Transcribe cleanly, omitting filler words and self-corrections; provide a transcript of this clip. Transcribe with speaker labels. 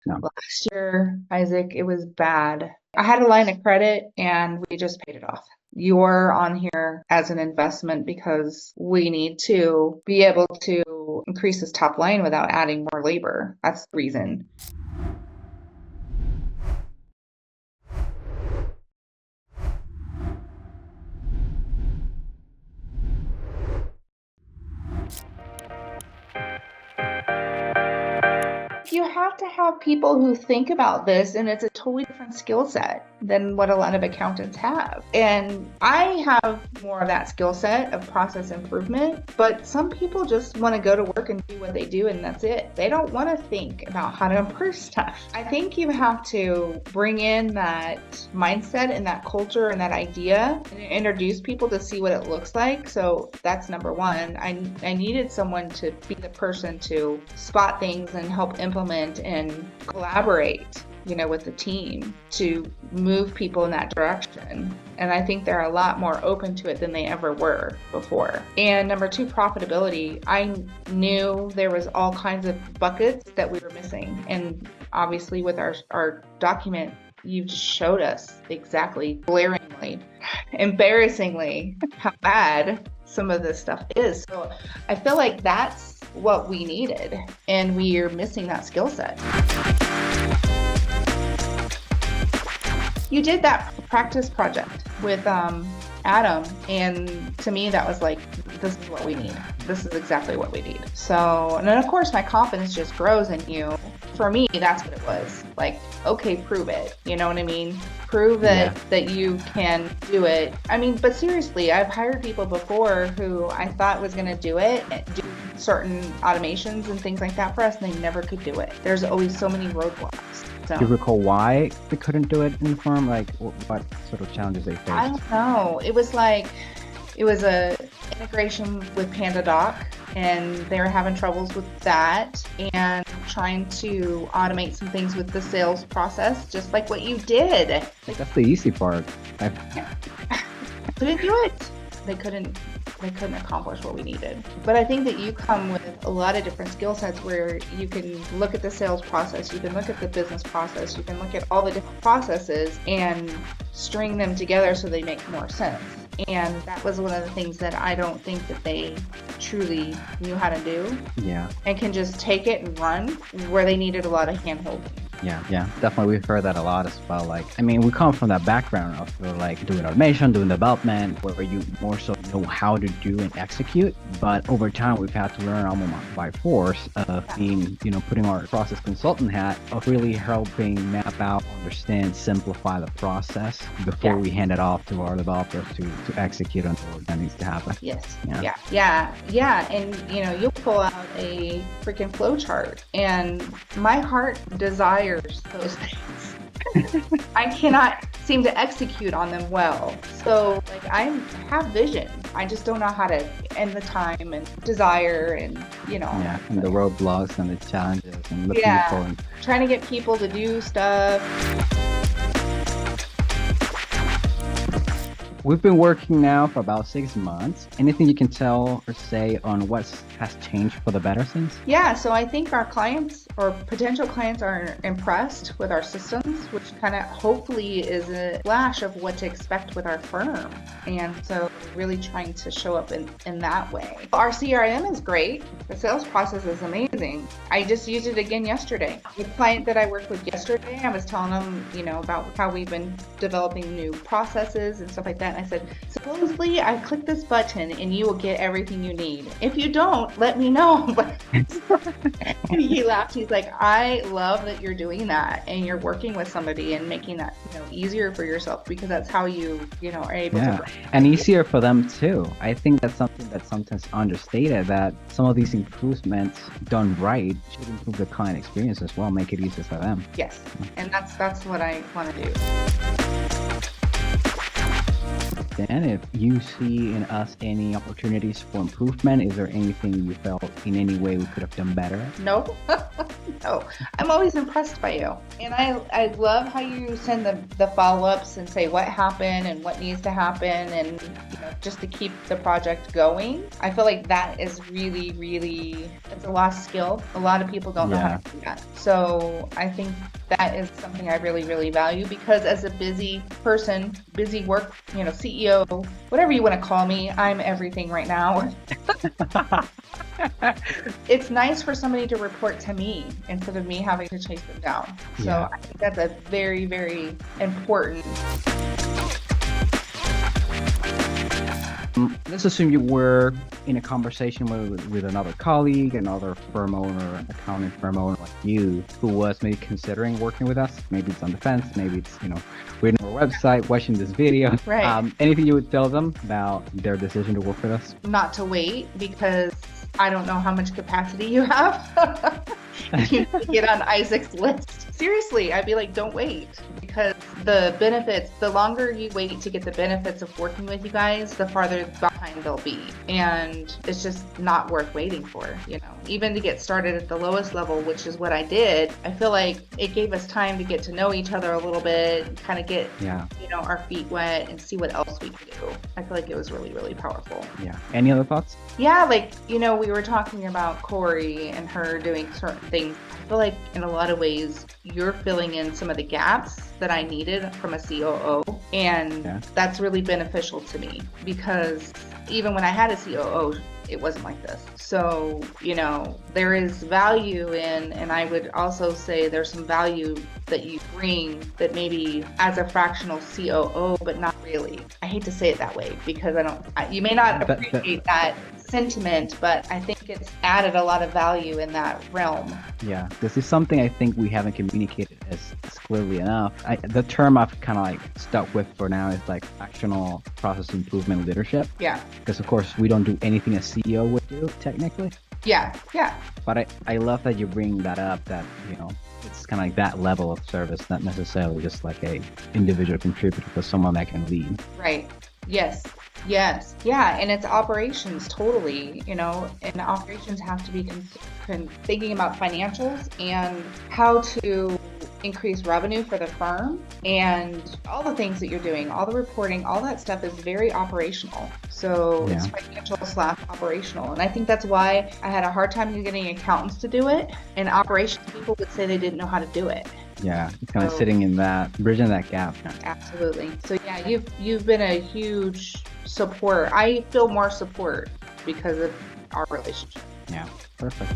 Speaker 1: No.
Speaker 2: Last year, Isaac, it was bad. I had a line of credit and we just paid it off. You're on here as an investment because we need to be able to increase this top line without adding more labor. That's the reason. You have to have people who think about this, and it's a totally different skill set than what a lot of accountants have. And I have more of that skill set of process improvement, but some people just want to go to work and do what they do, and that's it. They don't want to think about how to improve stuff. I think you have to bring in that mindset and that culture and that idea and introduce people to see what it looks like. So that's number one. I needed someone to be the person to spot things and help implement and collaborate, with the team to move people in that direction. And I think they're a lot more open to it than they ever were before. And number two, profitability. I knew there was all kinds of buckets that we were missing. And obviously with our document, you just showed us exactly glaringly, embarrassingly, how bad some of this stuff is. So I feel like that's what we needed, and we are missing that skill set. You did that practice project with Adam, and to me that was like, this is what we need. This is exactly what we need. So, and then of course my confidence just grows in you. For me, that's what it was. Like, okay, prove it. You know what I mean? Prove that you can do it. I mean, but seriously, I've hired people before who I thought was going to do it, do certain automations and things like that for us, and they never could do it. There's always so many roadblocks. So,
Speaker 1: Do you recall why they couldn't do it in the firm? Like what sort of challenges they
Speaker 2: I
Speaker 1: faced?
Speaker 2: don't know. It was a integration with PandaDoc, and they were having troubles with that and trying to automate some things with the sales process, just like what you did. Like,
Speaker 1: That's the easy part.
Speaker 2: couldn't do it. They couldn't accomplish what we needed. But I think that you come with a lot of different skill sets where you can look at the sales process, you can look at the business process, you can look at all the different processes and string them together so they make more sense. And that was one of the things that I don't think that they truly knew how to do,
Speaker 1: Yeah.
Speaker 2: and can just take it and run, where they needed a lot of hand holding.
Speaker 1: Yeah, definitely. We've heard that a lot as well. Like, I mean, we come from that background of like doing automation, doing development, where you more so know how to do and execute. But over time, we've had to learn almost by force of being, putting our process consultant hat of really helping map out, understand, simplify the process before we hand it off to our developers to execute on what that needs to happen.
Speaker 2: Yes.
Speaker 1: Yeah.
Speaker 2: Yeah. And you'll pull out a freaking flow chart, and my heart desires those things. I cannot seem to execute on them well. So like, I have vision. I just don't know how to end the time and desire and
Speaker 1: Yeah, and the roadblocks and the challenges and looking for and
Speaker 2: trying to get people to do stuff.
Speaker 1: We've been working now for about 6 months. Anything you can tell or say on what has changed for the better since?
Speaker 2: Yeah, so I think our clients or potential clients are impressed with our systems, which kind of hopefully is a flash of what to expect with our firm. And so really trying to show up in that way. Our CRM is great. The sales process is amazing. I just used it again yesterday. The client that I worked with yesterday, I was telling them, about how we've been developing new processes and stuff like that. And I said, supposedly I click this button and you will get everything you need. If you don't, let me know. And he laughed. He's like, I love that you're doing that and you're working with somebody and making that easier for yourself, because that's how you are able to.
Speaker 1: And easier for them too. I think that's something that's sometimes understated, that some of these improvements done right should improve the client experience as well, make it easier for them.
Speaker 2: Yes, and that's what I want to do.
Speaker 1: Then, if you see in us any opportunities for improvement, is there anything you felt in any way we could have done better?
Speaker 2: Nope. No, I'm always impressed by you. And I love how you send the follow-ups and say what happened and what needs to happen and just to keep the project going. I feel like that is really, really, it's a lost skill. A lot of people don't know how to do that. So I think that is something I really, really value because as a busy person, busy work, CEO, whatever you want to call me, I'm everything right now. It's nice for somebody to report to me instead of me having to chase them down. So I think that's a very, very important.
Speaker 1: Let's assume you were in a conversation with another colleague, another firm owner, accounting firm owner like you, who was maybe considering working with us. Maybe it's on the fence, maybe it's, reading our website, watching this video.
Speaker 2: Right.
Speaker 1: Anything you would tell them about their decision to work with us?
Speaker 2: Not to wait because I don't know how much capacity you have. You get on Isaac's list. Seriously, I'd be like, don't wait because the benefits, the longer you wait to get the benefits of working with you guys, the farther behind they'll be. And it's just not worth waiting for, even to get started at the lowest level, which is what I did. I feel like it gave us time to get to know each other a little bit, kind of get, our feet wet and see what else we could do. I feel like it was really, really powerful.
Speaker 1: Yeah. Any other thoughts?
Speaker 2: Yeah. Like, we were talking about Corey and her doing certain things. I feel like in a lot of ways, you're filling in some of the gaps that I needed from a COO. And that's really beneficial to me because even when I had a COO, it wasn't like this. So, there is value in, and I would also say there's some value that you bring that maybe as a fractional COO, but not really. I hate to say it that way because you may not appreciate that sentiment, but I think it's added a lot of value in that realm.
Speaker 1: Yeah, this is something I think we haven't communicated as clearly enough. The term I've kind of stuck with for now is fractional process improvement leadership.
Speaker 2: Yeah.
Speaker 1: Because of course we don't do anything a CEO would do technically.
Speaker 2: Yeah.
Speaker 1: But I love that you bring that up, that, it's kind of like that level of service, not necessarily just like a individual contributor, but someone that can lead.
Speaker 2: Right. Yes. Yeah. And it's operations totally, and operations have to be thinking about financials and how to increase revenue for the firm and all the things that you're doing, all the reporting, all that stuff is very operational. So it's financial / operational. And I think that's why I had a hard time getting accountants to do it. And operations people would say they didn't know how to do it.
Speaker 1: Yeah, it's kind of sitting in that, bridging that gap.
Speaker 2: Absolutely. So yeah, you've been a huge support. I feel more support because of our relationship.
Speaker 1: Yeah, perfect.